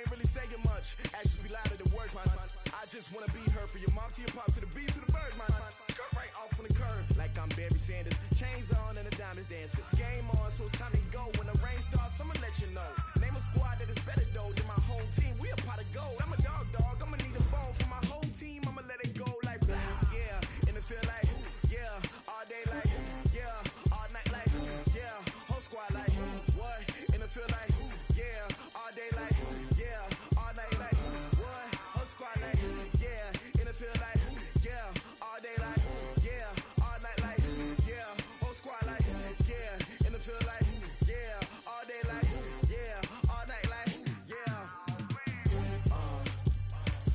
ain't really saying much. Actions be louder than words, man. I just wanna be her, for your mom to your pop, to the beat, to the bird, man. Cut right off on the curb, like I'm Barry Sanders. Chains on and the diamonds dancing. Game on, so it's time to go. When the rain starts, I'ma let you know. Name a squad that is better though than my home team. We a pot of gold. I'm a dog, I'ma need a bone for my whole team. I'ma let it go like yeah, and it feel like yeah, all day like yeah, all night like yeah, whole squad like what, and it feel like yeah, all day like yeah, all night like what, whole squad like yeah, and it feel like yeah, all day like yeah, all night like yeah, whole squad like yeah, and it feel like yeah, all day like yeah, all night like yeah.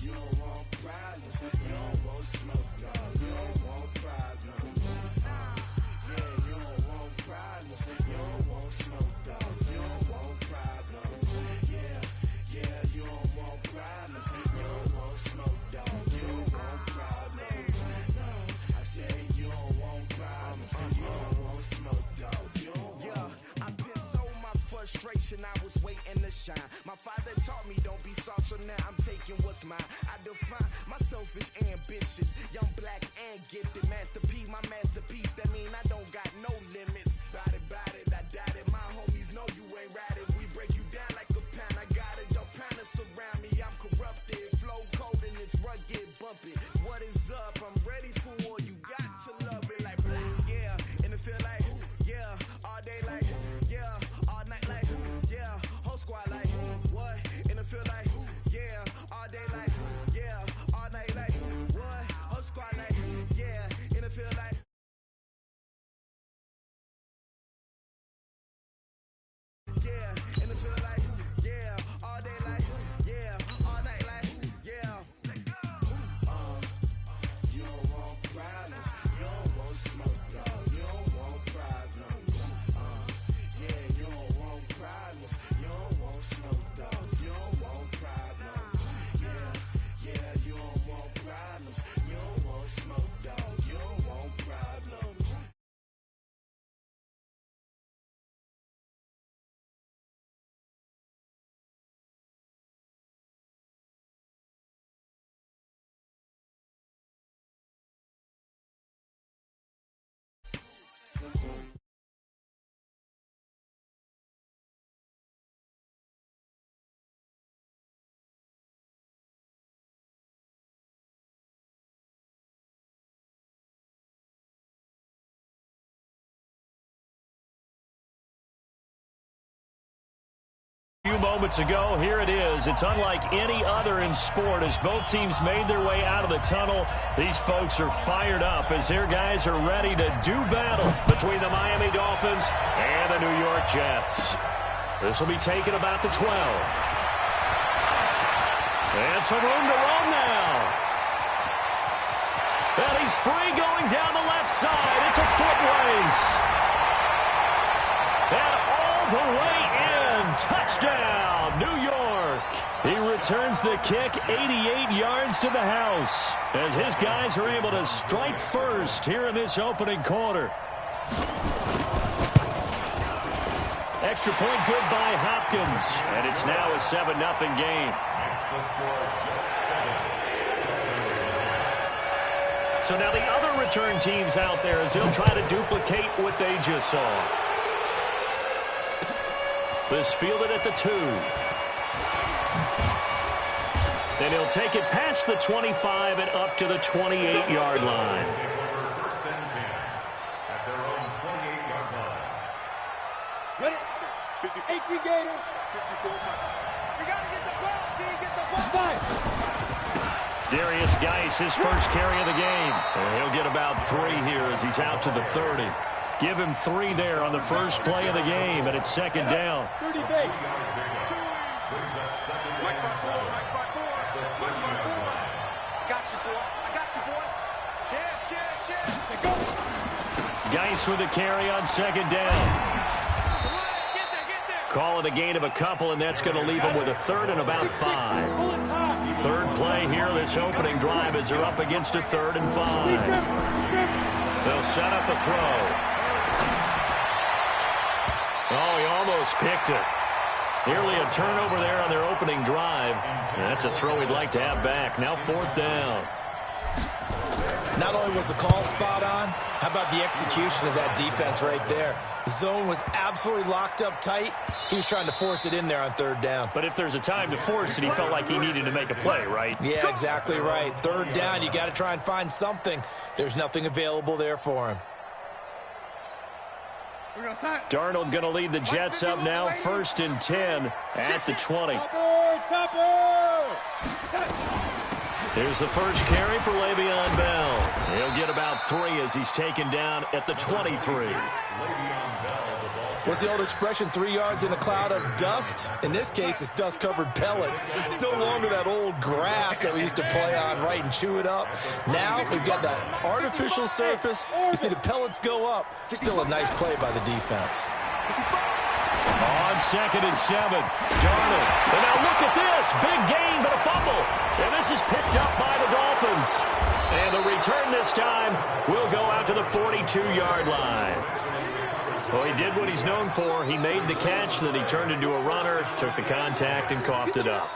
You don't want problems, you don't want smoke, no, you don't want problems. Yeah, you don't want problems, you don't want smoke, dog, you don't want problems. Yeah, you don't want problems, you don't want smoke, dog, you don't want problems. No, I said you don't want problems, you don't want smoke, dog, you don't want. Yeah, I pissed so my frustration, I was waiting to shine. My father taught me don't be soft, so now I'm taking what's mine. I define myself as ambitious, young, black, and gifted. Masterpiece, my masterpiece, that mean I don't got no limits. Bout it, I doubt it. My homies know you ain't ratted. We break you down like a pound. I got it, don't pound us around me. I'm corrupted, flow cold and it's rugged, bumpy. What is up? I'm ready for war. You got to love it like yeah, and it feel like yeah, all day like yeah, all night like yeah, whole squad like what, and it feel like yeah, all day like yeah, all night like what, whole squad like yeah, and it feel like yeah, and it feel like yeah, all day like yeah, all night like yeah. You don't want problems, you don't want smoke, dog, you don't want problems. Yeah, you don't want problems, you don't want smoke, dog, you don't want problems. Yeah, you don't want problems, you don't want smoke, dog, you don't want problems. A few moments ago, here it is. It's unlike any other in sport as both teams made their way out of the tunnel. These folks are fired up as their guys are ready to do battle between the Miami Dolphins and the New York Jets. This will be taken about the 12. And some room to run now. And he's free going down the left side. It's a foot race. And all the way in. Touchdown, New York. He returns the kick 88 yards to the house as his guys are able to strike first here in this opening quarter. Extra point good by Hopkins, and it's now a 7-0 game. So now the other return teams out there as they'll try to duplicate what they just saw. This fielded at the 2. And he'll take it past the 25 and up to the 28-yard line. First and 10 at their own 28-yard line. Ready? 18 Gators. 54. We got to get the ball, D. Get the ball. Darius Geis, his first carry of the game. And he'll get about 3 here as he's out to the 30. Give him 3 there on the first play of the game, and it's second down. 30 base. Brings up second down. Mike by 4. I got you, boy. Chance. Geis with a carry on second down. Get there. Call it a gain of a couple, and that's going to leave him with a third and about 5. Third play here, this opening drive as they're up against a 3rd and 5. They'll set up the throw. Oh, he almost picked it. Nearly a turnover there on their opening drive. That's a throw he'd like to have back. Now 4th down. Not only was the call spot on, how about the execution of that defense right there? The zone was absolutely locked up tight. He was trying to force it in there on 3rd down. But if there's a time to force it, he felt like he needed to make a play, right? Yeah, exactly right. 3rd down, you got to try and find something. There's nothing available there for him. Darnold going to lead the Jets up now, 1st and 10 at the 20. Here's the first carry for Le'Veon Bell. He'll get about 3 as he's taken down at the 23. What's the old expression, 3 yards in a cloud of dust? In this case, it's dust-covered pellets. It's no longer that old grass that we used to play on, right, and chew it up. Now we've got that artificial surface. You see the pellets go up. Still a nice play by the defense. On 2nd and 7, Darnold. And now look at this. Big gain, but a fumble. And this is picked up by the Dolphins. And the return this time will go out to the 42-yard line. Well, he did what he's known for. He made the catch, then he turned into a runner, took the contact, and coughed it up.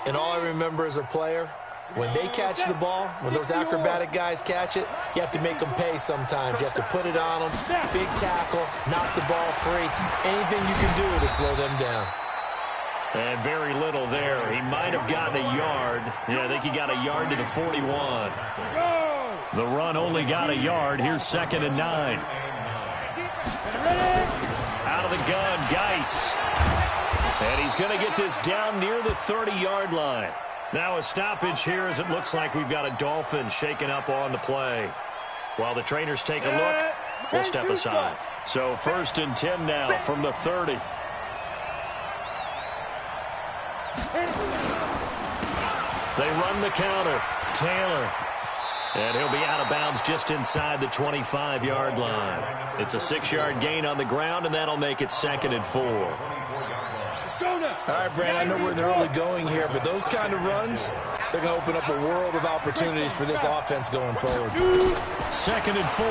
And all I remember as a player, when they catch the ball, when those acrobatic guys catch it, you have to make them pay sometimes. You have to put it on them, big tackle, knock the ball free. Anything you can do to slow them down. And very little there. He might have gotten a yard. Yeah, I think he got a yard to the 41. The run only got a yard. Here's 2nd and 9. Out of the gun, Geis. And he's going to get this down near the 30-yard line. Now a stoppage here as it looks like we've got a Dolphin shaking up on the play. While the trainers take a look, we'll step aside. So 1st and 10 now from the 30. They run the counter. Taylor. And he'll be out of bounds just inside the 25-yard line. It's a 6-yard gain on the ground, and that'll make it 2nd and 4. All right, Brandon, I know we're in the early going here, but those kind of runs, they're going to open up a world of opportunities for this offense going forward. 2nd and 4.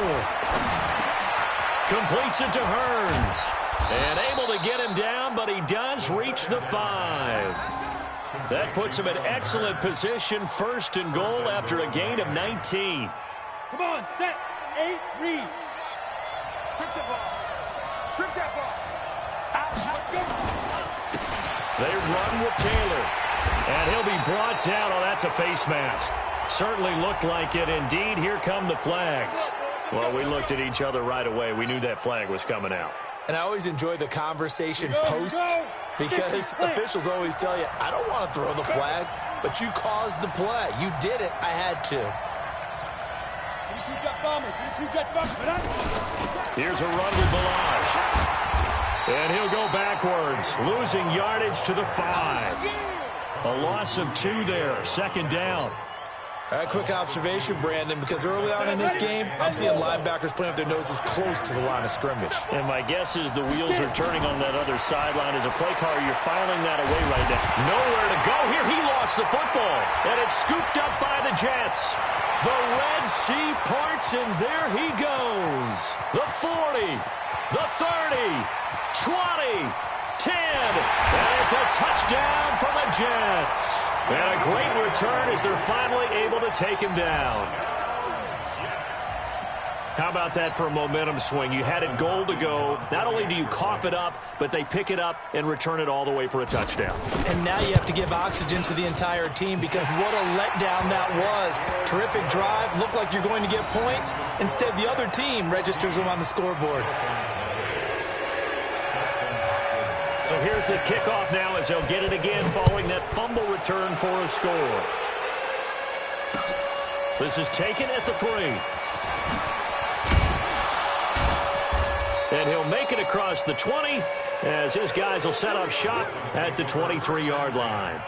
Completes it to Hearns. And able to get him down, but he does reach the 5. That puts him in excellent position, 1st and goal after a gain of 19. Come on, set, 8, read. Strip the ball. Strip that ball. Out, go. They run with Taylor. And he'll be brought down. Oh, that's a face mask. Certainly looked like it. Indeed, here come the flags. Well, we looked at each other right away. We knew that flag was coming out. And I always enjoy the conversation post because officials always tell you, I don't want to throw the flag, but you caused the play. You did it. I had to. Here's a run with Balaj. And he'll go backwards, losing yardage to the 5. A loss of 2 there, 2nd down. All right, quick observation, Brandon, because early on in this game, I'm seeing linebackers playing with their noses close to the line of scrimmage. And my guess is the wheels are turning on that other sideline. As a play caller, you're filing that away right now. Nowhere to go here. He lost the football, and it's scooped up by the Jets. The Red Sea parts, and there he goes. The 40, the 30, 20, 10, and it's a touchdown for the Jets. And a great return as they're finally able to take him down. How about that for a momentum swing? You had it goal to go. Not only do you cough it up, but they pick it up and return it all the way for a touchdown. And now you have to give oxygen to the entire team because what a letdown that was. Terrific drive. Looked like you're going to get points. Instead, the other team registers them on the scoreboard. So here's the kickoff now as they'll get it again following that fumble return for a score. This is taken at the 3. And he'll make it across the 20 as his guys will set up shop at the 23-yard line.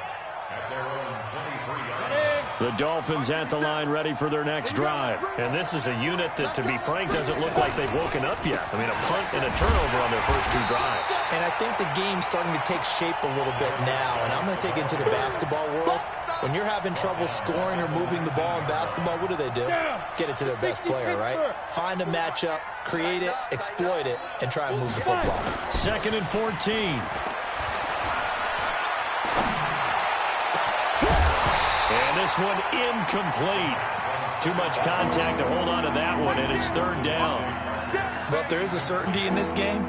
The Dolphins at the line ready for their next drive. And this is a unit that, to be frank, doesn't look like they've woken up yet. I mean, a punt and a turnover on their first 2 drives. And I think the game's starting to take shape a little bit now. And I'm going to take it into the basketball world. When you're having trouble scoring or moving the ball in basketball, what do? Get it to their best player, right? Find a matchup, create it, exploit it, and try and move the football. 2nd and 14. this one incomplete. Too much contact to hold on to that one, and it's third down. But there is a certainty in this game.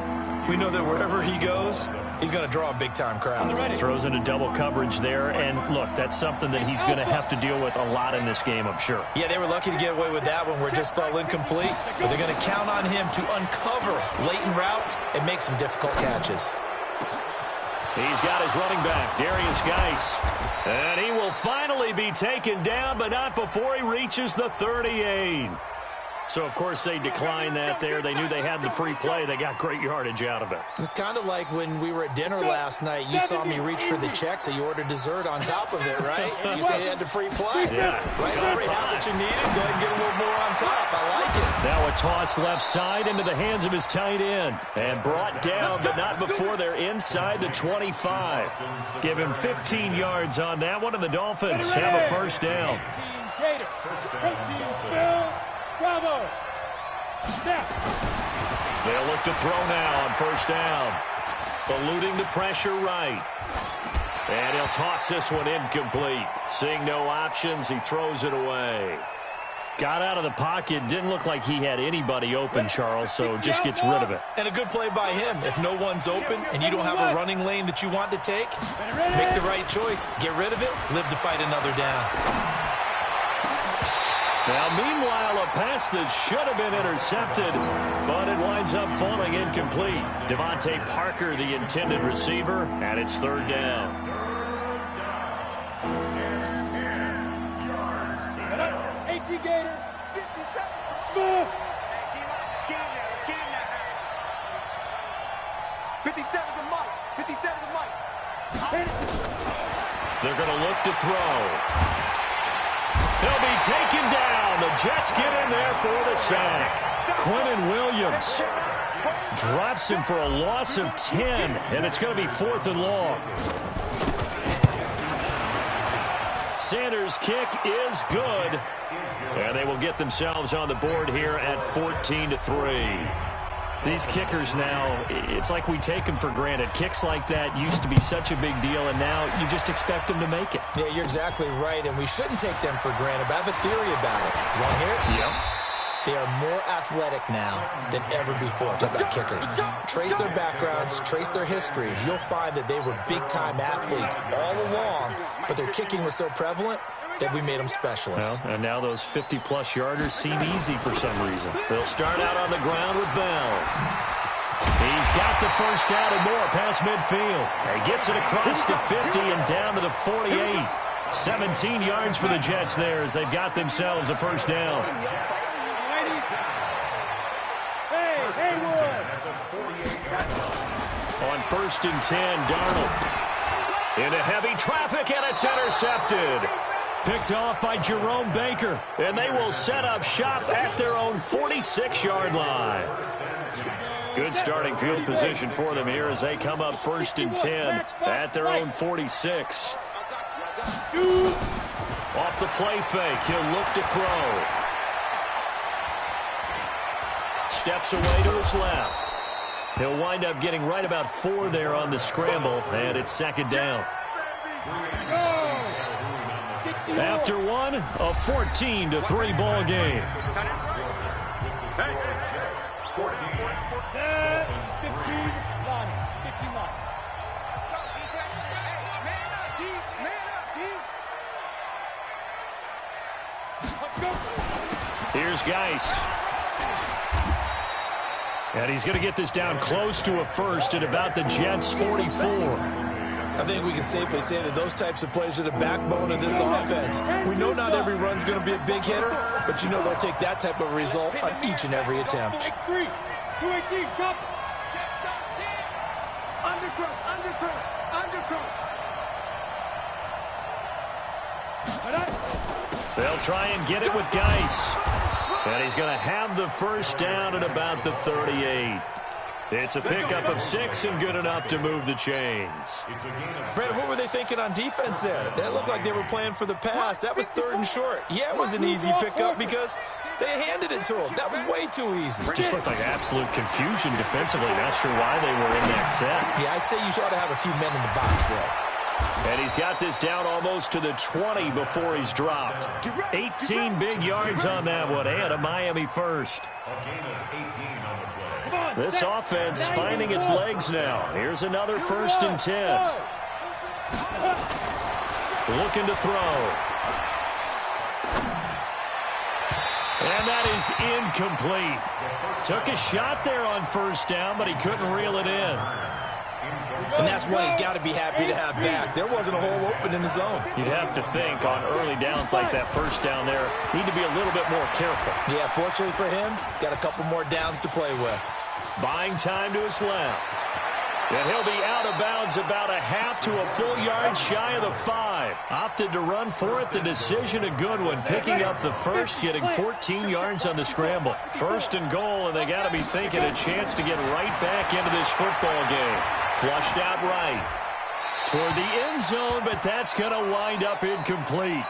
We know that wherever he goes, he's going to draw a big-time crowd. Throws into double coverage there, and look, that's something that he's going to have to deal with a lot in this game, I'm sure. Yeah, they were lucky to get away with that one where it just fell incomplete, but they're going to count on him to uncover latent routes and make some difficult catches. He's got his running back, Darius Geis. And he will finally be taken down, but not before he reaches the 38. So, of course, they declined that there. They knew they had the free play. They got great yardage out of it. It's kind of like when we were at dinner last night. You saw me reach for the check, so you ordered dessert on top of it, right? You said you had the free play. Yeah. Right, already have what you needed. Go ahead and get a little more on top. I like it. Now a toss left side into the hands of his tight end. And brought down, but not before they're inside the 25. Give him 15 yards on that one, and the Dolphins have a first down. Bravo. Snap. They'll look to throw now on first down. Eluding the pressure right. And he'll toss this one incomplete. Seeing no options, he throws it away. Got out of the pocket. Didn't look like he had anybody open, Charles, so just gets rid of it. And a good play by him. If no one's open and you don't have a running lane that you want to take, make the right choice. Get rid of it. Live to fight another down. Now, meanwhile, a pass that should have been intercepted, but it winds up falling incomplete. Devontae Parker, the intended receiver, and it's third down. 18 Gator, 57. Smooth. 57 to Mike. 57 to Mike. They're going to look to throw. He'll be taken down. The Jets get in there for the sack. Quentin Williams drops him for a loss of 10, and it's going to be 4th and long. Sanders' kick is good, and they will get themselves on the board here at 14-3. These kickers now, it's like we take them for granted. Kicks like that used to be such a big deal, and now you just expect them to make it. Yeah, you're exactly right, and we shouldn't take them for granted, but I have a theory about it. You want to hear it? Yep. They are more athletic now than ever before. Talk about kickers. Trace their backgrounds, trace their histories. You'll find that they were big-time athletes all along, but their kicking was so prevalent that we made them specialists. Well, and now those 50-plus yarders seem easy for some reason. They'll start out on the ground with Bell. He's got the first down and more past midfield. He gets it across the 50 and down to the 48. 17 yards for the Jets there as they've got themselves a first down. On 1st and 10, Darnold. Into heavy traffic, and it's intercepted. Picked off by Jerome Baker, and they will set up shop at their own 46-yard line. Good starting field position for them here as they come up 1st and 10 at their own 46. Off the play fake, he'll look to throw. Steps away to his left. He'll wind up getting right about 4 there on the scramble, and it's 2nd down. After one, a 14-3 ball game. 15. Here's Geis. And he's going to get this down close to a first at about the Jets' 44. I think we can safely say that those types of plays are the backbone of this offense. We know not every run's going to be a big hitter, but you know they'll take that type of result on each and every attempt. 3, 218, jump. Undercross. They'll try and get it with Geis. And he's going to have the first down at about the 38. It's a pickup of 6 and good enough to move the chains. Brandon, what were they thinking on defense there? That looked like they were playing for the pass. That was 3rd and short. Yeah, it was an easy pickup because they handed it to him. That was way too easy. Just looked like absolute confusion defensively. Not sure why they were in that set. Yeah, I'd say you ought to have a few men in the box there. And he's got this down almost to the 20 before he's dropped. 18 big yards on that one, and a Miami first. A gain of 18 on the play. This offense finding its legs now. Here's another 1st and 10. Looking to throw. And that is incomplete. Took a shot there on 1st down, but he couldn't reel it in. And that's one he's got to be happy to have back. There wasn't a hole open in the zone. You'd have to think on early downs like that 1st down there, need to be a little bit more careful. Yeah, fortunately for him, got a couple more downs to play with. Buying time to his left. And he'll be out of bounds about a half to a full yard shy of the 5. Opted to run for it. The decision a good one. Picking up the first, getting 14 yards on the scramble. 1st and goal, and they got to be thinking a chance to get right back into this football game. Flushed out right. Toward the end zone, but that's going to wind up incomplete.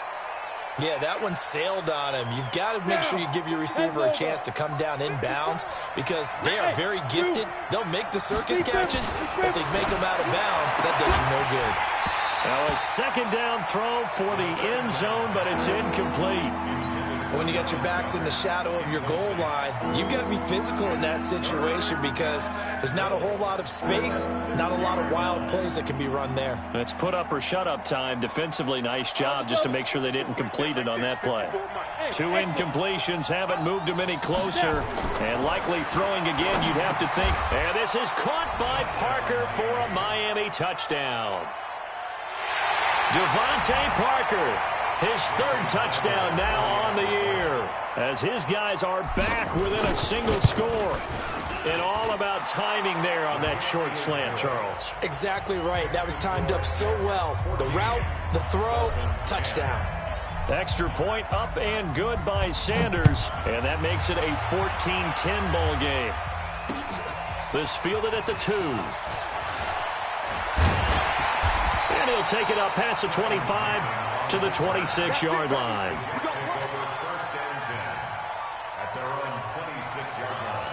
Yeah, that one sailed on him. You've got to make sure you give your receiver a chance to come down inbounds because they are very gifted. They'll make the circus catches, but they make them out of bounds. That does you no good. Now a 2nd down throw for the end zone, but it's incomplete. When you got your backs in the shadow of your goal line, you've got to be physical in that situation because there's not a whole lot of space, not a lot of wild plays that can be run there. It's put up or shut up time. Defensively, nice job just to make sure they didn't complete it on that play. 2 incompletions haven't moved him any closer, and likely throwing again, you'd have to think. And this is caught by Parker for a Miami touchdown. Devontae Parker. His 3rd touchdown now on the year as his guys are back within a single score. And all about timing there on that short slant, Charles. Exactly right. That was timed up so well. The route, the throw, touchdown. Extra point up and good by Sanders. And that makes it a 14-10 ball game. This fielded at the 2. And he'll take it up past the 25 to the 26-yard line. First and 10 at their own 26-yard line.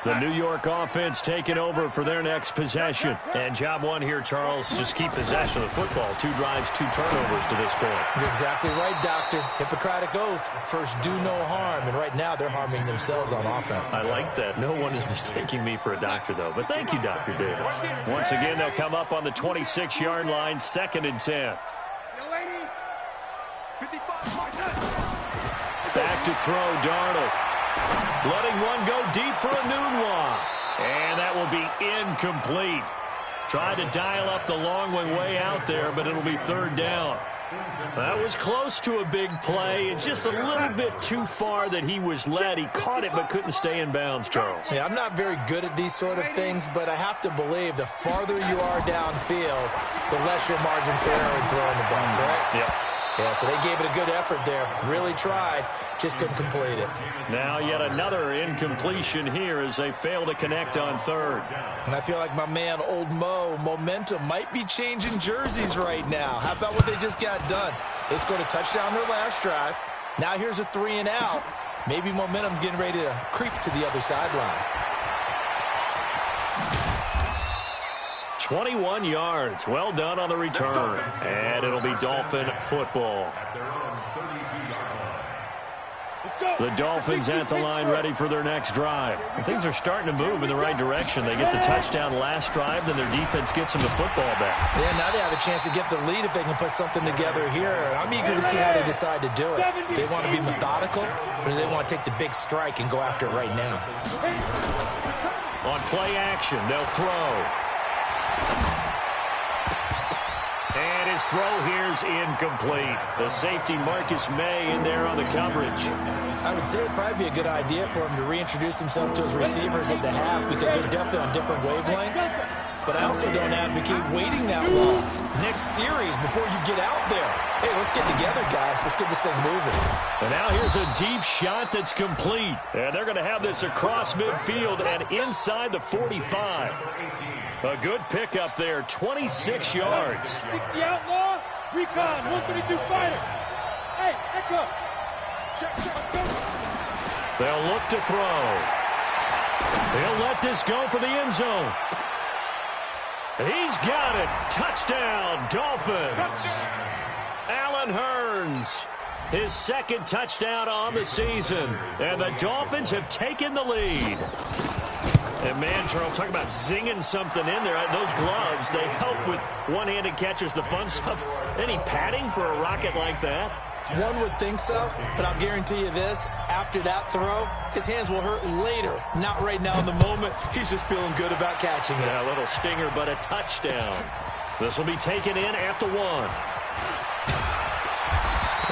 The New York offense taking over for their next possession. And job one here, Charles, just keep possession of the football. 2 drives, 2 turnovers to this point. You're exactly right, Doctor. Hippocratic oath. First, do no harm. And right now, they're harming themselves on offense. I like that. No one is mistaking me for a doctor, though. But thank you, Dr. Davis. Once again, they'll come up on the 26-yard line, 2nd and 10. Back to throw, Darnold. Letting one go deep for a noon one. And that will be incomplete. Tried to dial up the long one way out there, but it'll be 3rd down. That was close to a big play, and just a little bit too far that he was led. He caught it but couldn't stay in bounds, Charles. Yeah, I'm not very good at these sort of things, but I have to believe the farther you are downfield, the less your margin for error in throwing the ball, correct? Yep. Yeah, so they gave it a good effort there. Really tried, just couldn't complete it. Now yet another incompletion here as they fail to connect on 3rd. And I feel like my man, Old Mo, momentum might be changing jerseys right now. How about what they just got done? They scored a touchdown their last drive. Now here's a 3 and out. Maybe momentum's getting ready to creep to the other sideline. 21 yards. Well done on the return. And it'll be Dolphin football. At their own 32-yard line. The Dolphins at the line ready for their next drive. And things are starting to move in the right direction. They get the touchdown last drive, then their defense gets them the football back. Yeah, now they have a chance to get the lead if they can put something together here. I'm eager to see how they decide to do it. Do they want to be methodical, or do they want to take the big strike and go after it right now? On play action, they'll throw. And his throw here's incomplete. The safety Marcus May in there on the coverage. I would say it'd probably be a good idea for him to reintroduce himself to his receivers at the half because they're definitely on different wavelengths. But I also don't advocate waiting that long. Next series before you get out there. Hey, let's get together, guys. Let's get this thing moving. And now here's a deep shot that's complete. And they're going to have this across midfield and inside the 45. A good pickup there, 26 yards. 60 outlaw, recon, 132 fighter. Hey, echo. Check. They'll look to throw. They'll let this go for the end zone. He's got it. Touchdown, Dolphins. Allen Hurns, his second touchdown on the season. And the Dolphins have taken the lead. And, man, Charles, talk about zinging something in there. Those gloves, they help with one-handed catches, the fun stuff. Any padding for a rocket like that? One would think so, but I'll guarantee you this. After that throw, his hands will hurt later. Not right now in the moment. He's just feeling good about catching it. Yeah, a little stinger, but a touchdown. This will be taken in at the 1.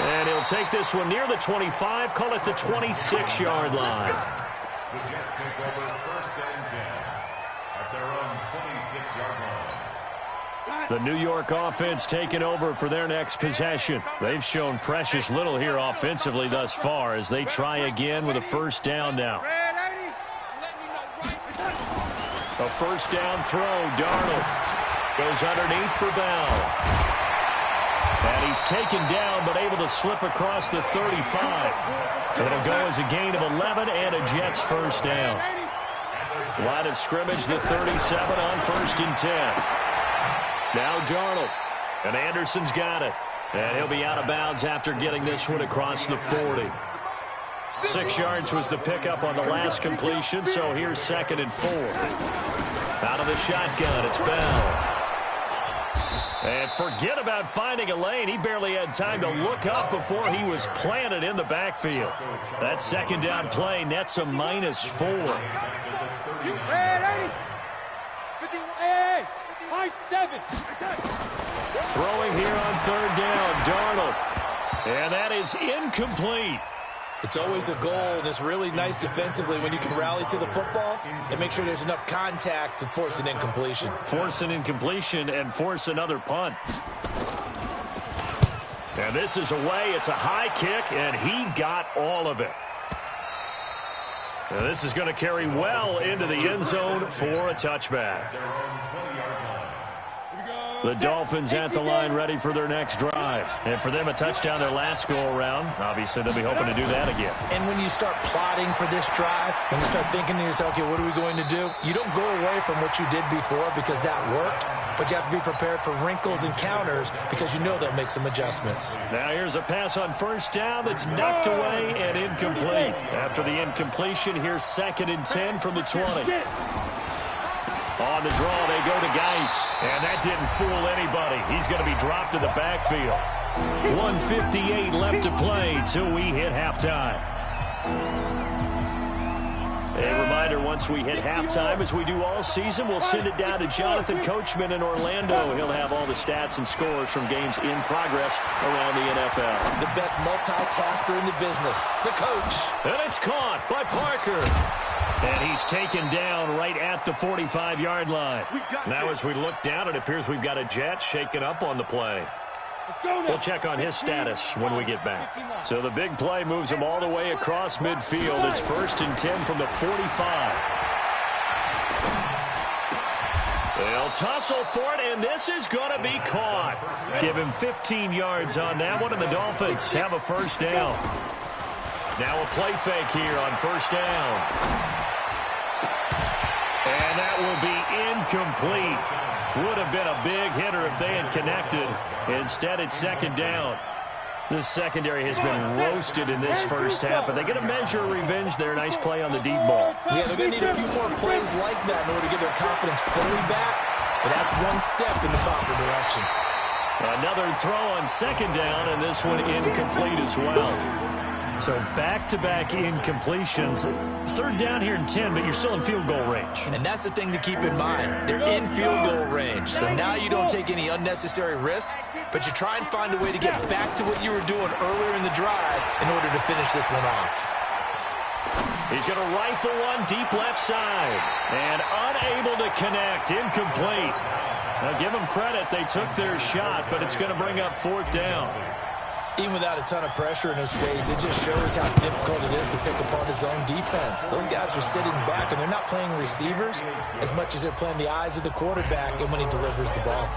And he'll take this one near the 25, call it the 26-yard line. The Jets take over 1st and 10 at their own 26-yard line. The New York offense taking over for their next possession. They've shown precious little here offensively thus far as they try again with a first down now. A first down throw. Darnold goes underneath for Bell. And he's taken down but able to slip across the 35. It'll go as a gain of 11 and a Jets first down. Line of scrimmage, the 37 on 1st and 10. Now Darnold, and Anderson's got it. And he'll be out of bounds after getting this one across the 40. 6 yards was the pickup on the last completion, so here's 2nd and 4. Out of the shotgun, it's Bell. And forget about finding a lane. He barely had time to look up before he was planted in the backfield. That second down play nets a -4. Throwing here on 3rd down, Darnold. And that is incomplete. It's always a goal, and it's really nice defensively when you can rally to the football and make sure there's enough contact to force an incompletion. Force an incompletion and force another punt. And this is away. It's a high kick, and he got all of it. And this is going to carry well into the end zone for a touchback. The Dolphins at the line ready for their next drive. And for them, a touchdown their last go-around. Obviously, they'll be hoping to do that again. And when you start plotting for this drive, when you start thinking to yourself, okay, what are we going to do? You don't go away from what you did before because that worked. But you have to be prepared for wrinkles and counters because you know they'll make some adjustments. Now here's a pass on first down that's knocked away and incomplete. After the incompletion, here's 2nd and 10 from the 20. On the draw, they go to Geis. And that didn't fool anybody. He's going to be dropped in the backfield. 1:58 left to play till we hit halftime. A reminder, once we hit halftime, as we do all season, we'll send it down to Jonathan Coachman in Orlando. He'll have all the stats and scores from games in progress around the NFL. The best multitasker in the business, the coach. And it's caught by Parker. And he's taken down right at the 45-yard line. Now as we look down, it appears we've got a Jet shaken up on the play. We'll check on his status when we get back. So the big play moves him all the way across midfield. It's 1st and 10 from the 45. They'll tussle for it, and this is going to be caught. Give him 15 yards on that one, and the Dolphins have a first down. Now a play fake here on first down. And that will be incomplete. Would have been a big hitter if they had connected. Instead, it's 2nd down. This secondary has been roasted in this first half, but they're going to measure revenge there. Nice play on the deep ball. Yeah, they're going to need a few more plays like that in order to get their confidence fully back, but that's one step in the proper direction. Another throw on 2nd down, and this one incomplete as well. So back-to-back incompletions. 3rd down here in 10, but you're still in field goal range. And that's the thing to keep in mind. They're in field goal range. So now you don't take any unnecessary risks, but you try and find a way to get back to what you were doing earlier in the drive in order to finish this one off. He's going to rifle one deep left side. And unable to connect. Incomplete. Now give them credit. They took their shot, but it's going to bring up 4th down. Even without a ton of pressure in his face, it just shows how difficult it is to pick apart his own defense. Those guys are sitting back, and they're not playing receivers as much as they're playing the eyes of the quarterback and when he delivers the ball.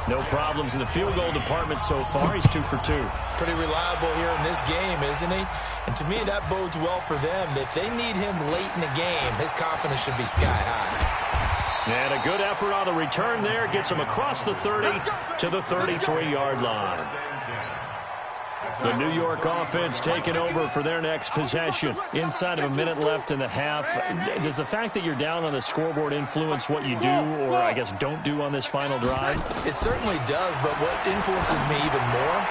No problems in the field goal department so far. He's 2 for 2. Pretty reliable here in this game, isn't he? And to me, that bodes well for them. If they need him late in the game, his confidence should be sky high. And a good effort on the return there. Gets him across the 30 to the 33-yard line. The New York offense taking over for their next possession. Inside of a minute left in the half. Does the fact that you're down on the scoreboard influence what you do, or I guess don't do on this final drive? It certainly does, but what influences me even more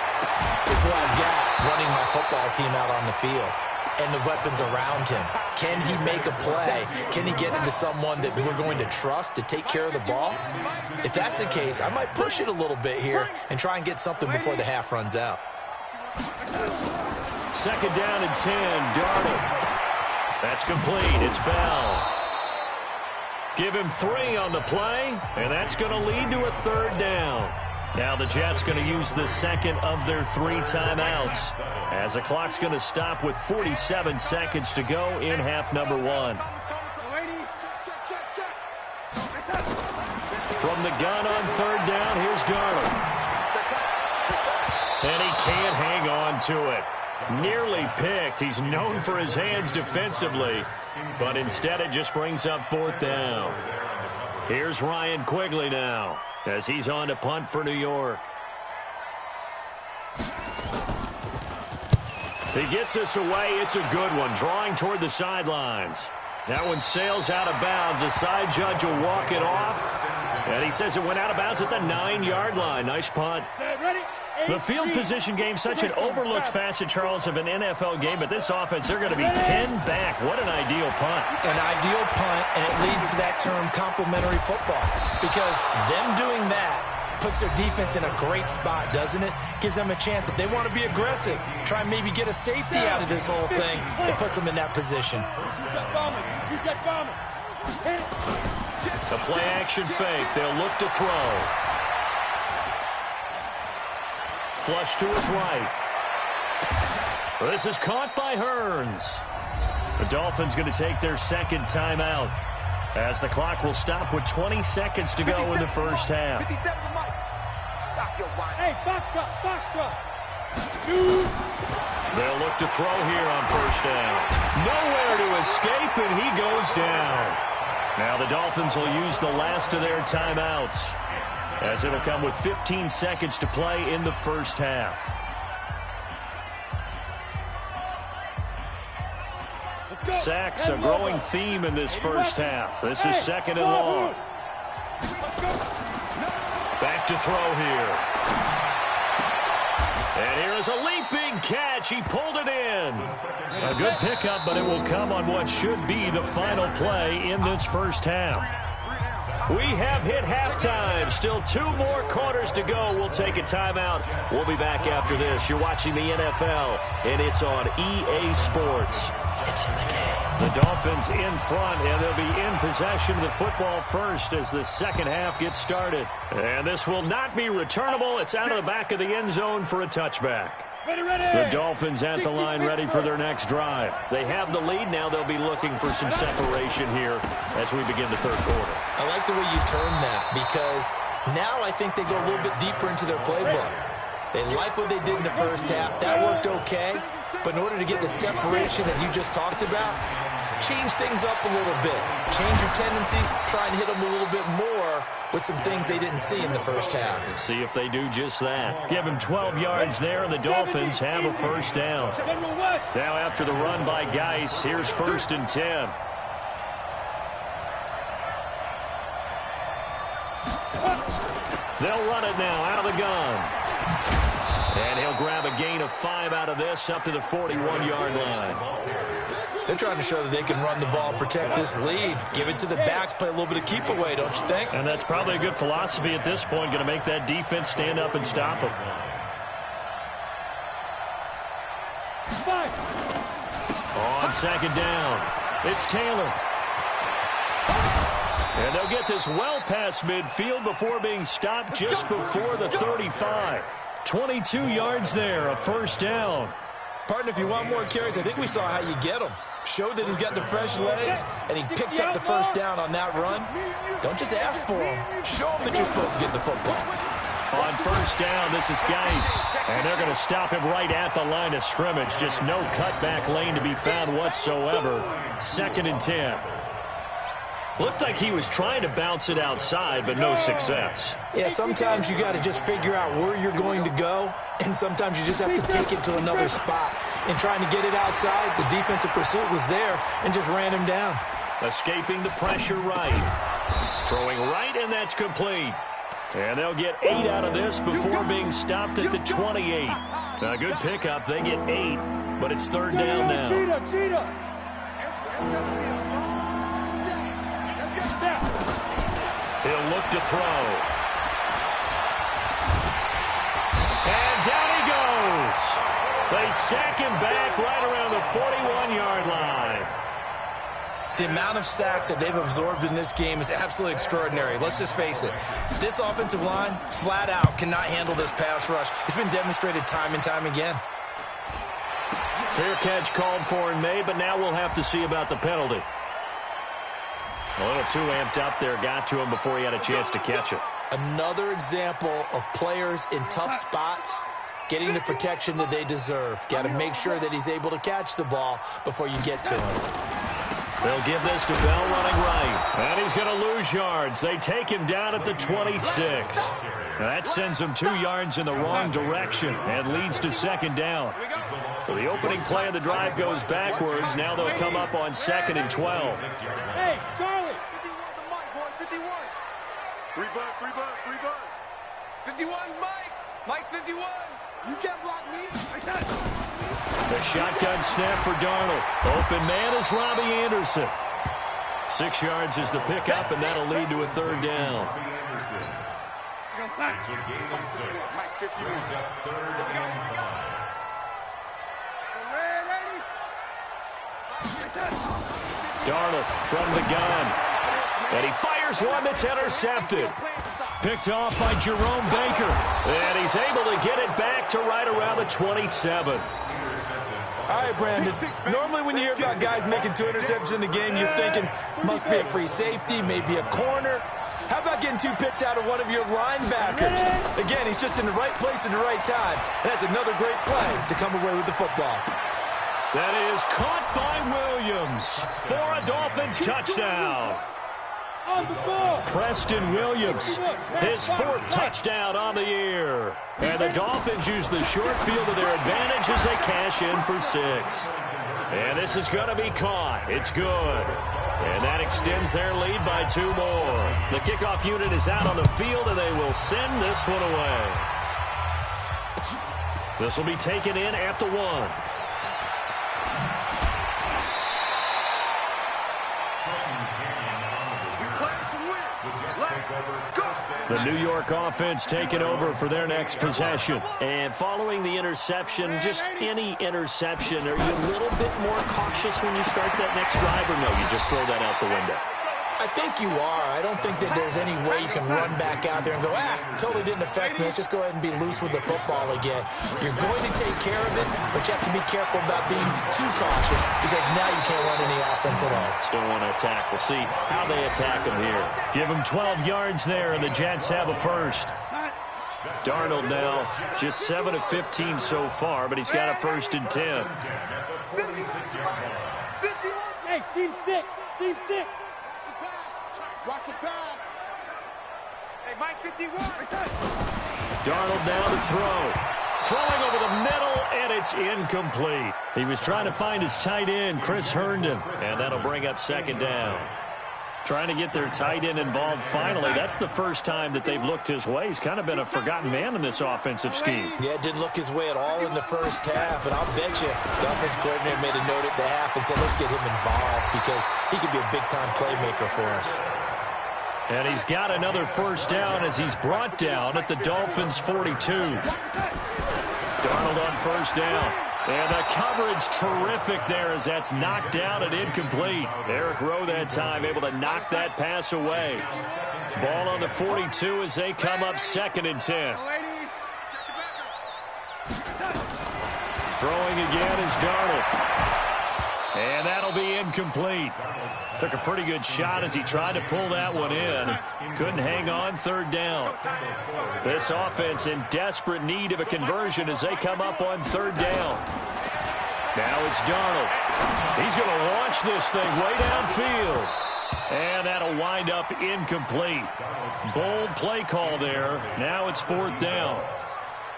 is what I've got running my football team out on the field and the weapons around him. Can he make a play? Can he get into someone that we're going to trust to take care of the ball? If that's the case, I might push it a little bit here and try and get something before the half runs out. Second down and 10, Darnold. That's complete. It's Bell. Give him 3 on the play, and that's going to lead to a third down. Now the Jets going to use the second of their 3 timeouts, as the clock's going to stop with 47 seconds to go in half number 1. From the gun on third down, here's Darnold. And he can't hang on to it. Nearly picked. He's known for his hands defensively, but instead it just brings up fourth down. Here's Ryan Quigley now, as he's on to punt for New York. He gets this away. It's a good one, drawing toward the sidelines. That one sails out of bounds. The side judge will walk it off, and he says it went out of bounds at the 9-yard line. Nice punt. The field position game, such an overlooked facet, Charles, of an NFL game, but this offense, they're going to be pinned back. What an ideal punt. An ideal punt, and it leads to that term complementary football, because them doing that puts their defense in a great spot, doesn't it? Gives them a chance. If they want to be aggressive, try and maybe get a safety out of this whole thing, it puts them in that position. The play action fake. They'll look to throw. Flush to his right. This is caught by Hearns. The Dolphins going to take their second timeout, as the clock will stop with 20 seconds to go in the first half. Hey, box truck. They'll look to throw here on first down. Nowhere to escape, and he goes down. Now the Dolphins will use the last of their timeouts, as it'll come with 15 seconds to play in the first half. Sacks, a growing theme in this first half. This is second and long. Back to throw here. And here is a leaping catch. He pulled it in. A good pickup, but it will come on what should be the final play in this first half. We have hit halftime. Still 2 more quarters to go. We'll take a timeout. We'll be back after this. You're watching the NFL, and it's on EA Sports. It's in the game. The Dolphins in front, and they'll be in possession of the football first as the second half gets started. And this will not be returnable. It's out of the back of the end zone for a touchback. The Dolphins at the line, ready for their next drive. They have the lead. Now they'll be looking for some separation here as we begin the third quarter. I like the way you term that, because now I think they go a little bit deeper into their playbook. They like what they did in the first half. That worked okay. But in order to get the separation that you just talked about, change things up a little bit. Change your tendencies. Try and hit them a little bit more with some things they didn't see in the first half. See if they do just that. Give them 12 yards there, and the Dolphins have a first down. Now after the run by Geis, here's first and 10. They'll run it now out of the gun. And he'll grab a gain of 5 out of this up to the 41-yard line. They're trying to show that they can run the ball, protect this lead, give it to the backs, play a little bit of keep away, don't you think? And that's probably a good philosophy at this point, going to make that defense stand up and stop them. On second down, it's Taylor. And they'll get this well past midfield before being stopped just before the 35. 22 yards there, a first down. Partner, if you want more carries, I think we saw how you get them. Showed that he's got the fresh legs, and he picked up the first down on that run. Don't just ask for them. Show them that you're supposed to get the football. On first down, this is Geis. And they're going to stop him right at the line of scrimmage. Just no cutback lane to be found whatsoever. Second and 10. Looked like he was trying to bounce it outside, but no success. Yeah, sometimes you got to just figure out where you're going to go, and sometimes you just have to take it to another spot. And trying to get it outside, the defensive pursuit was there and just ran him down. Escaping the pressure right. Throwing right, and that's complete. And they'll get 8 out of this before being stopped at the 28. A good pickup. They get 8, but it's third down now. Cheetah. He'll look to throw. And down he goes. They sack him back right around the 41-yard line. The amount of sacks that they've absorbed in this game is absolutely extraordinary. Let's just face it. This offensive line, flat out, cannot handle this pass rush. It's been demonstrated time and time again. Fair catch called for and made, but now we'll have to see about the penalty. A little too amped up there, got to him before he had a chance to catch it. Another example of players in tough spots getting the protection that they deserve. Got to make sure that he's able to catch the ball before you get to him. They'll give this to Bell running right. And he's going to lose yards. They take him down at the 26. Now that sends him 2 yards in the wrong direction and leads to second down. So the opening play of the drive goes backwards. Now they'll come up on 2nd and 12. Hey, Charlie. 51. 3 bucks. 51, Mike, 51. You can't block me. The shotgun snap for Darnold. Open man is Robbie Anderson. 6 yards is the pickup, and that'll lead to a third down. It's a gain of 6. Brings up 3rd and 5. Darnold from the gun. And he fires one that's intercepted. Picked off by Jerome Baker. And he's able to get it back to right around the 27. All right, Brandon. Normally when you hear about guys making 2 interceptions in the game, you're thinking must be a free safety, maybe a corner. How about getting 2 picks out of one of your linebackers? Again, he's just in the right place at the right time. And that's another great play to come away with the football. That is caught by Williams for a Dolphins touchdown. Preston Williams, his 4th touchdown on the year. And the Dolphins use the short field to their advantage as they cash in for 6. And this is going to be caught. It's good. And that extends their lead by 2 more. The kickoff unit is out on the field, and they will send this one away. This will be taken in at the 1. The New York offense taking over for their next possession. And following the interception, just any interception, are you a little bit more cautious when you start that next drive, or no, you just throw that out the window? I think you are. I don't think that there's any way you can run back out there and go, totally didn't affect me. Let's just go ahead and be loose with the football again. You're going to take care of it, but you have to be careful about being too cautious because now you can't run any offense at all. Still want to attack. We'll see how they attack him here. Give him 12 yards there, and the Jets have a first. Darnold now just 7 of 15 so far, but he's got a 1st and 10. Hey, Team 6. Watch the pass. Hey, Mike 51. Darnold now to throw. Throwing over the middle, and it's incomplete. He was trying to find his tight end, Chris Herndon, and that'll bring up 2nd down. Trying to get their tight end involved finally. That's the first time that they've looked his way. He's kind of been a forgotten man in this offensive scheme. Yeah, it didn't look his way at all in the first half, and I'll bet you the offense coordinator made a note at the half and said, let's get him involved because he could be a big-time playmaker for us. And he's got another 1st down as he's brought down at the Dolphins' 42. Darnold on 1st down. And the coverage terrific there as that's knocked down and incomplete. Eric Rowe that time able to knock that pass away. Ball on the 42 as they come up 2nd and 10. Throwing again is Darnold. And that'll be incomplete. Took a pretty good shot as he tried to pull that one in. Couldn't hang on, 3rd down. This offense in desperate need of a conversion as they come up on 3rd down. Now it's Darnold. He's going to launch this thing way downfield. And that'll wind up incomplete. Bold play call there. Now it's 4th down.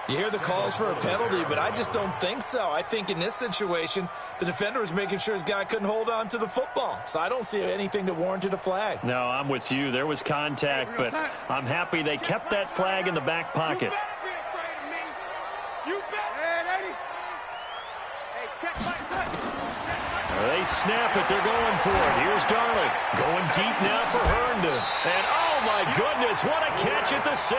You hear the calls for a penalty, but I just don't think so. I think in this situation, the defender was making sure his guy couldn't hold on to the football. So I don't see anything that warranted a flag. No, I'm with you. There was contact, but I'm happy they kept that flag in the back pocket. They snap it. They're going for it. Here's Darling. Going deep now for Herndon. And, oh, my goodness, what a catch at the 6.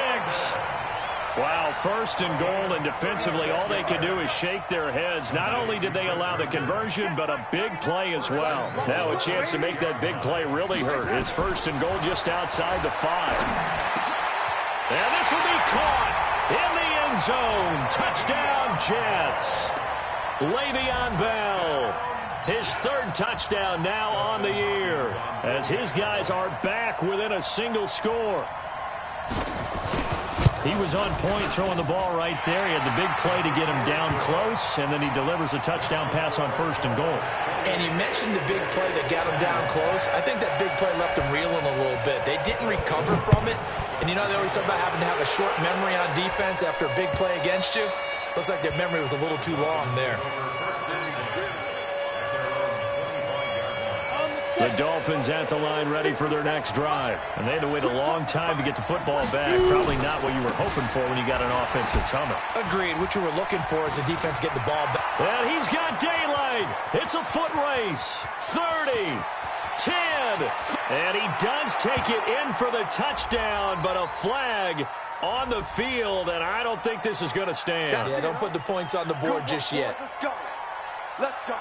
Wow, 1st and goal, and defensively all they can do is shake their heads. Not only did they allow the conversion, but a big play as well. Now a chance to make that big play really hurt. It's 1st and goal just outside the 5. And this will be caught in the end zone. Touchdown, Jets. Le'Veon Bell. His 3rd touchdown now on the year as his guys are back within a single score. He was on point throwing the ball right there. He had the big play to get him down close, and then he delivers a touchdown pass on 1st and goal. And you mentioned the big play that got him down close. I think that big play left him reeling a little bit. They didn't recover from it. And you know they always talk about having to have a short memory on defense after a big play against you. Looks like their memory was a little too long there. The Dolphins at the line ready for their next drive. And they had to wait a long time to get the football back. Probably not what you were hoping for when you got an offense that's humming. Agreed. What you were looking for is the defense get the ball back. And he's got daylight. It's a foot race. 30, 10. And he does take it in for the touchdown, but a flag on the field, and I don't think this is going to stand. Yeah, don't put the points on the board just yet. Let's go. Let's go.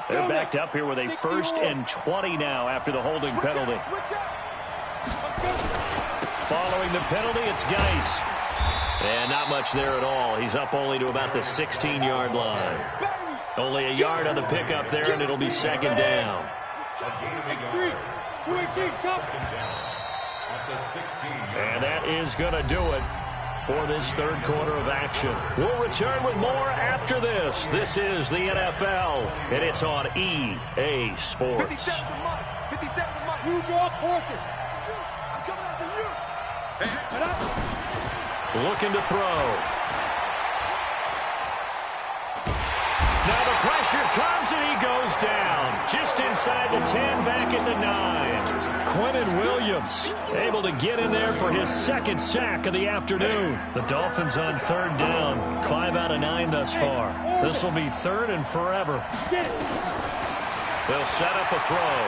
They're backed up here with a 1st and 20 now after the holding penalty. Following the penalty, it's Geis. And not much there at all. He's up only to about the 16-yard line. Only a yard on the pickup there, and it'll be 2nd down. And that is going to do it for this 3rd quarter of action. We'll return with more after this. This is the NFL, and it's on EA Sports. 57 a month. 57 a month. You draw forces. I'm coming after you. Looking to throw. Now the pressure comes, and he goes down. Just inside the 10, back at the 9. Quentin Williams able to get in there for his 2nd sack of the afternoon. The Dolphins on 3rd down. 5 out of 9 thus far. This will be 3rd and forever. They'll set up a throw.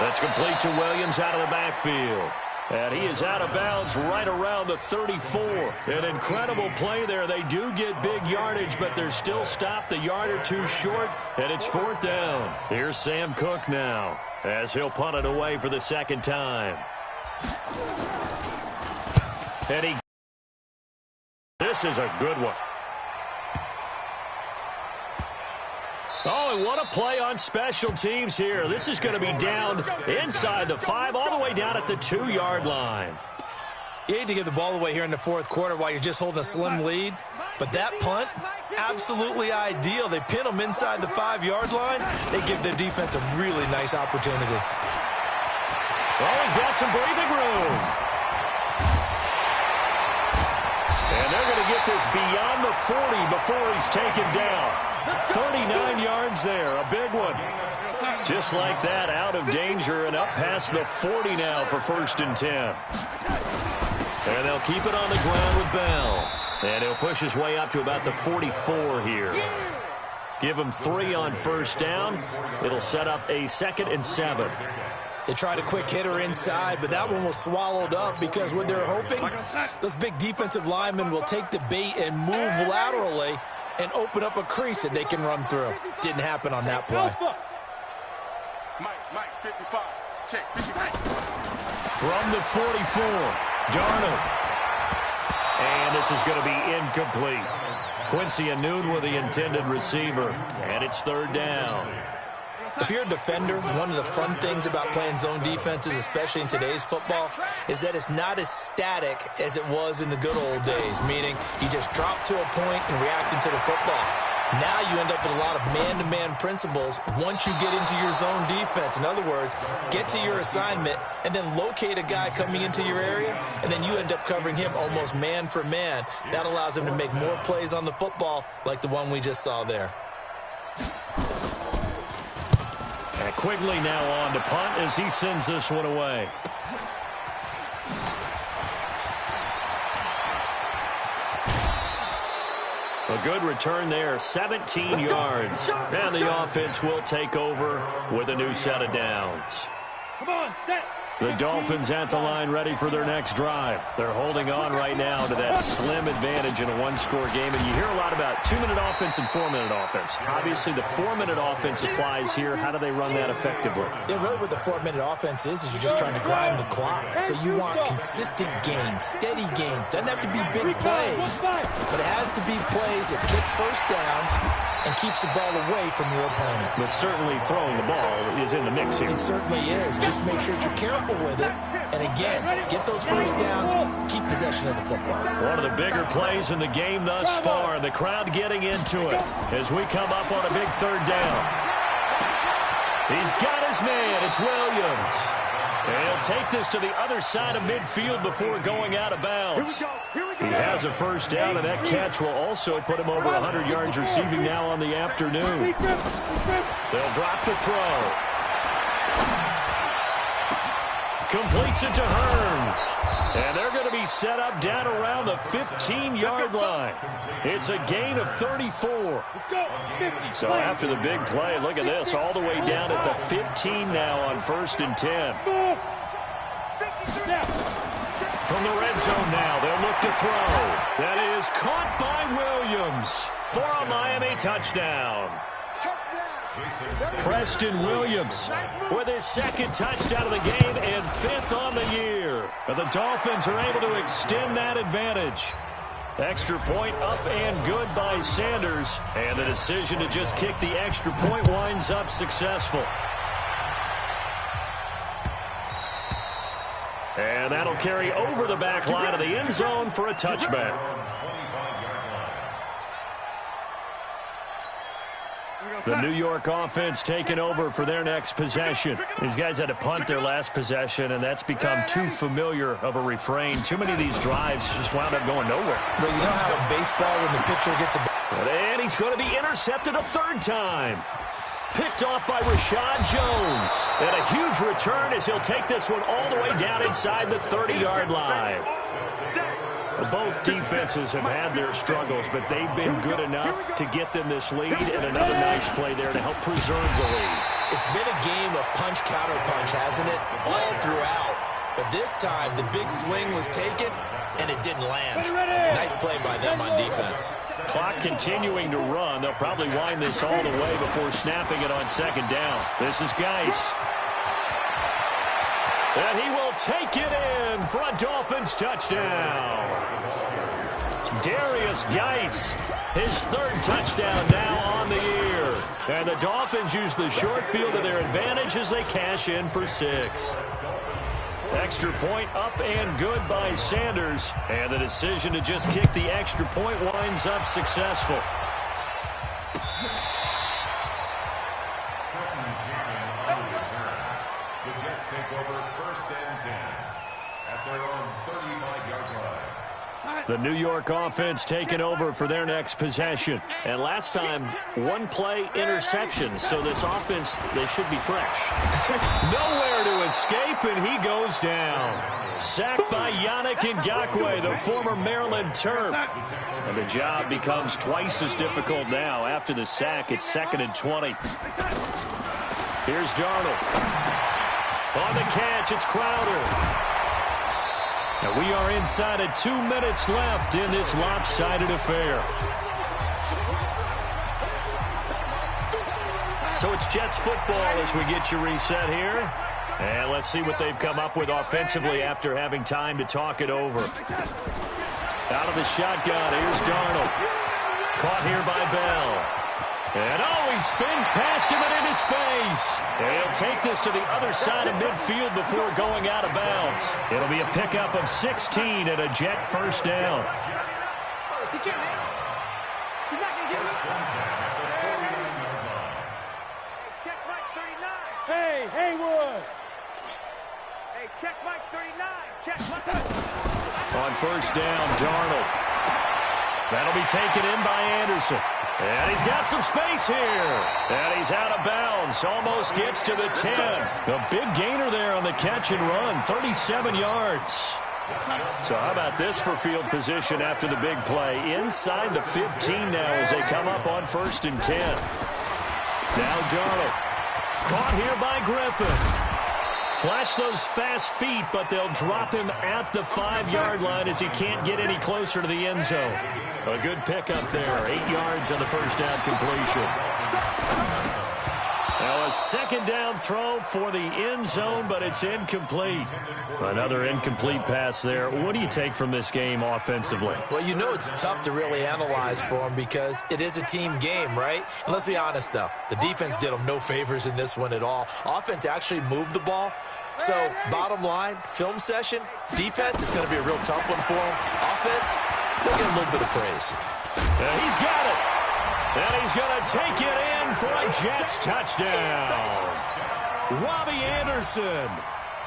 That's complete to Williams out of the backfield. And he is out of bounds right around the 34. An incredible play there. They do get big yardage, but they're still stopped a yard or two short, and it's 4th down. Here's Sam Cook now as he'll punt it away for the 2nd time. And this is a good one. Oh, and what a play on special teams here. This is going to be down inside the 5, all the way down at the 2-yard line. You hate to give the ball away here in the 4th quarter while you're just holding a slim lead, but that punt, absolutely ideal. They pin them inside the 5-yard line. They give their defense a really nice opportunity. Oh, he's got some breathing room. And they're going to get this beyond the 40 before he's taken down. 39 yards there, a big one. Just like that, out of danger and up past the 40 now for 1st and 10. And they'll keep it on the ground with Bell. And he'll push his way up to about the 44 here. Give him 3 on 1st down. It'll set up a 2nd and 7. They tried a quick hitter inside, but that one was swallowed up because what they're hoping, those big defensive linemen will take the bait and move laterally and open up a crease that they can run through. Didn't happen on that play. Mike, 55. Check, 55. From the 44, Darnold. And this is going to be incomplete. Quincy Anoon with the intended receiver, and it's 3rd down. If you're a defender, one of the fun things about playing zone defenses, especially in today's football, is that it's not as static as it was in the good old days, meaning you just drop to a point and react into the football. Now you end up with a lot of man-to-man principles once you get into your zone defense. In other words, get to your assignment and then locate a guy coming into your area, and then you end up covering him almost man for man. That allows him to make more plays on the football like the one we just saw there. And Quigley now on to punt as he sends this one away. A good return there, 17 yards. And the offense will take over with a new set of downs. Come on, set. The Dolphins at the line ready for their next drive. They're holding on right now to that slim advantage in a one-score game. And you hear a lot about 2-minute offense and 4-minute offense. Obviously, the 4-minute offense applies here. How do they run that effectively? Yeah, really what the 4-minute offense is you're just trying to grind the clock. So you want consistent gains, steady gains. Doesn't have to be big plays, but it has to be plays that kicks first downs and keeps the ball away from your opponent. But certainly throwing the ball is in the mix here. It certainly is. Just make sure that you're careful with it. And again, get those first downs, keep possession of the football. One of the bigger plays in the game thus far. The crowd getting into it as we come up on a big third down. He's got his man. It's Williams. And he'll take this to the other side of midfield before going out of bounds. He has a first down, and that catch will also put him over 100 yards receiving now on the afternoon. They'll drop the throw. Completes it to Hearns. And they're going to be set up down around the 15-yard line. It's a gain of 34. So after the big play, look at this, all the way down at the 15 now on 1st and 10. From the red zone now, they'll look to throw. That is caught by Williams for a Miami touchdown. Preston Williams with his second touchdown of the game and 5th on the year. But the Dolphins are able to extend that advantage. Extra point up and good by Sanders. And the decision to just kick the extra point winds up successful. And that'll carry over the back line of the end zone for a touchback. The New York offense taking over for their next possession. These guys had to punt their last possession, and that's become too familiar of a refrain. Too many of these drives just wound up going nowhere. But you know how in baseball when the pitcher gets a... And he's going to be intercepted a third time. Picked off by Rashad Jones. And a huge return as he'll take this one all the way down inside the 30-yard line. Both defenses have had their struggles, but they've been good enough to get them this lead, and another nice play there to help preserve the lead. It's been a game of punch-counter-punch, hasn't it? All throughout. But this time, the big swing was taken, and it didn't land. Nice play by them on defense. Clock continuing to run. They'll probably wind this all the way before snapping it on second down. This is Geis. And he will take it in for a Dolphins touchdown. Darius Geis, his third touchdown now on the year. And the Dolphins use the short field to their advantage as they cash in for 6. Extra point up and good by Sanders. And the decision to just kick the extra point winds up successful. The New York offense taking over for their next possession. And last time, one play interception. So this offense, they should be fresh. Nowhere to escape, and he goes down. Sacked by Yannick Ngakoue, the former Maryland Terp. And the job becomes twice as difficult now. After the sack, it's 2nd and 20. Here's Darnold. On the catch, it's Crowder. And we are inside of 2 minutes left in this lopsided affair. So it's Jets football as we get you reset here. And let's see what they've come up with offensively after having time to talk it over. Out of the shotgun, here's Darnold. Caught here by Bell. And he spins past him and into space. And he'll take this to the other side of midfield before going out of bounds. It'll be a pickup of 16 and a Jet first down. He's not going to get it. Hey, Haywood. Hey, check Mike 39. Check Mike. On first down, Darnold. That'll be taken in by Anderson. And he's got some space here. And he's out of bounds. Almost gets to the 10. A big gainer there on the catch and run. 37 yards. So how about this for field position after the big play? Inside the 15 now as they come up on first and 10. Now Darnold. Caught here by Griffin. Flash those fast feet, but they'll drop him at the 5-yard line as he can't get any closer to the end zone. A good pickup there. 8 yards on the first down completion. Now a second down throw for the end zone, but it's incomplete. Another incomplete pass there. What do you take from this game offensively? Well, you know it's tough to really analyze for them because it is a team game, right? And let's be honest, though. The defense did them no favors in this one at all. Offense actually moved the ball. So, bottom line, film session, defense is going to be a real tough one for them. Offense, we'll get a little bit of praise. And he's got it. And he's going to take it in for a Jets touchdown. Robbie Anderson,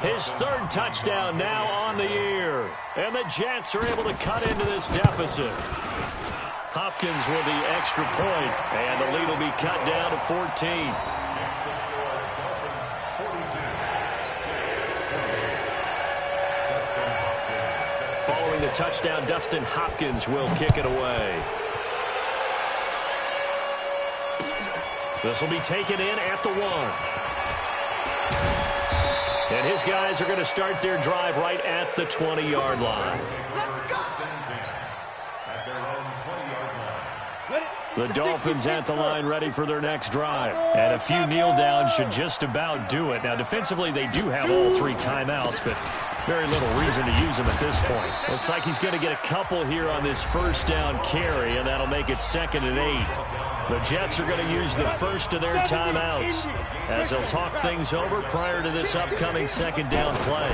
his third touchdown now on the year. And the Jets are able to cut into this deficit. Hopkins with the extra point, and the lead will be cut down to 14. Following the touchdown, Dustin Hopkins will kick it away. This will be taken in at the 1. And his guys are going to start their drive right at the 20-yard line. The Dolphins at the line ready for their next drive. And a few kneel downs should just about do it. Now, defensively, they do have all 3 timeouts, but very little reason to use them at this point. Looks like he's going to get a couple here on this first down carry, and that'll make it 2nd and 8. The Jets are going to use the first of their timeouts as they'll talk things over prior to this upcoming second down play.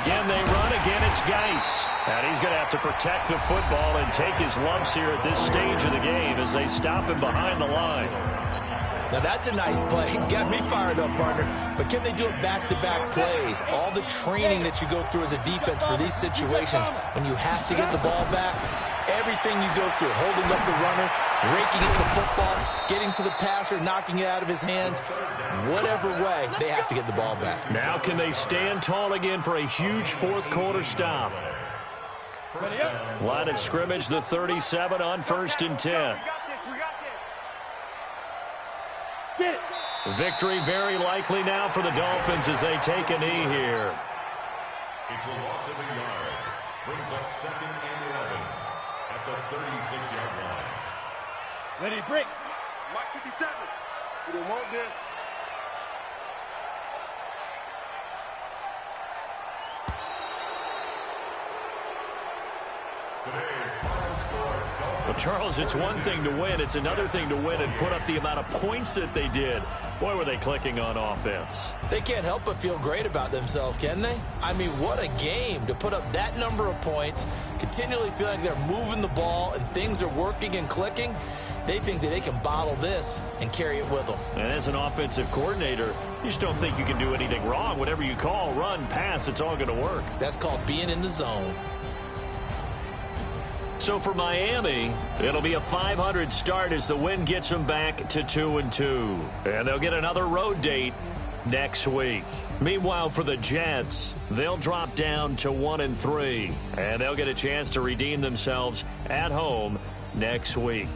Again, they run. Again, it's Geis. And he's going to have to protect the football and take his lumps here at this stage of the game as they stop him behind the line. Now, that's a nice play. Got me fired up, partner. But can they do it back-to-back plays? All the training that you go through as a defense for these situations, when you have to get the ball back, everything you go through, holding up the runner, raking at the football, getting to the passer, knocking it out of his hands, whatever way, they have to get the ball back. Now can they stand tall again for a huge fourth-quarter stop? Line of scrimmage, the 37 on first and 10. Victory very likely now for the Dolphins as they take a knee here. It's a loss of a yard. Brings up 2nd and 11 at the 36-yard line. Ready, break. Mike 57. We didn't want this. Today's final score. Well, Charles, it's one thing to win. It's another thing to win and put up the amount of points that they did. Boy, were they clicking on offense. They can't help but feel great about themselves, can they? I mean, what a game to put up that number of points, continually feel like they're moving the ball and things are working and clicking. They think that they can bottle this and carry it with them. And as an offensive coordinator, you just don't think you can do anything wrong. Whatever you call, run, pass, it's all going to work. That's called being in the zone. So for Miami, it'll be a 500 start as the win gets them back to 2-2. And they'll get another road date next week. Meanwhile, for the Jets, they'll drop down to 1-3. And they'll get a chance to redeem themselves at home next week.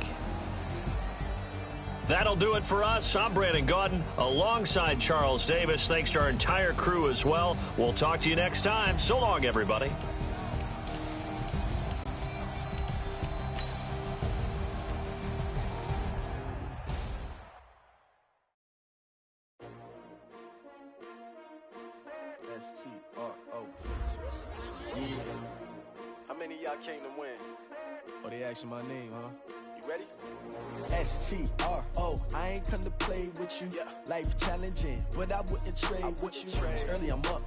That'll do it for us. I'm Brandon Gaudin alongside Charles Davis. Thanks to our entire crew as well. We'll talk to you next time. So long, everybody. S-T-R-O. Yeah. How many of y'all came to win? Oh, they asking my name, huh? You ready? STRO, I ain't come to play with you. Life challenging, but I wouldn't trade with you. It's early, I'm up.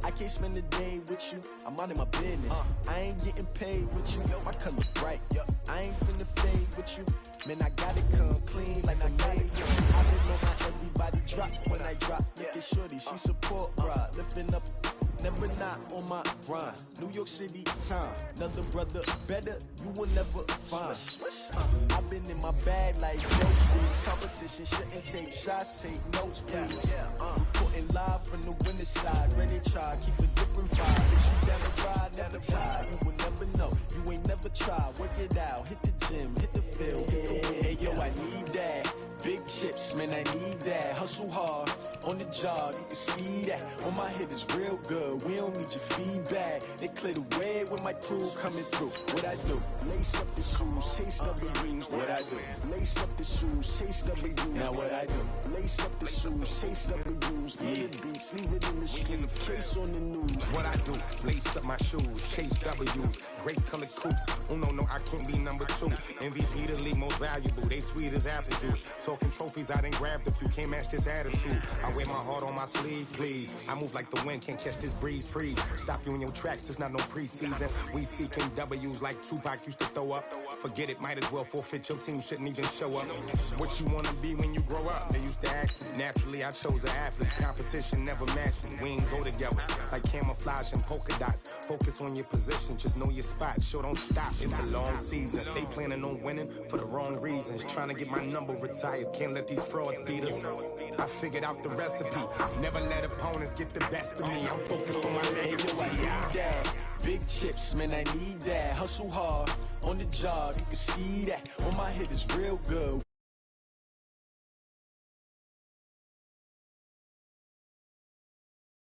I can't spend the day with you. I'm minding my business. I ain't getting paid with you. My color bright. I ain't finna fade with you. Man, I gotta come clean like I made you. I been on my everybody drop when I drop. Look at shorty, she support, bruh. Lifting up. Never not on my grind. New York City time. Another brother better, you will never find. I've been in my bag like groceries. Competition shouldn't take shots, take notes, please. Reporting live from the winter side. Ready to try, keep a different vibe. If you down to ride, never try. You will never know. You ain't never try. Work it out, hit the gym, hit the field. Hey yo, I need that. Big chips, man, I need that. Hustle hard on the job, you can see that. On my head is real good. We don't need your feedback. They clear the way when my crew coming through. What I do? Lace up the shoes, chase double rings. What I do? Lace up the shoes, chase double U's. Now what I do? Lace up the shoes, chase double U's. Yeah, beats, leave it in the street, case on the news. What I do? Lace up my shoes, chase W's. Great colored coops. Oh no, I can't be number 2. MVP the league most valuable. They sweet as apple juice. Talking trophies, I done grabbed a few. Can't match this attitude. I wear my heart on my sleeve, please. I move like the wind, can't catch this breeze, freeze. Stop you in your tracks, there's not no preseason. We seeking W's like Tupac used to throw up. Forget it, might as well forfeit. Your team shouldn't even show up. What you wanna be when you grow up? They used to ask me. Naturally, I chose an athlete. Competition never matched me. We ain't go together like camouflage and polka dots. Focus on your position, just know your spot. Sure, don't stop. It's a long season. They planning on winning for the wrong reasons. Trying to get my number retired. Can't let these frauds beat us. I figured out the recipe. Never let opponents get the best of me. I'm focused on my legacy. I need that. Big chips, man, I need that. Hustle hard on the job, you can see that. On my head is real good.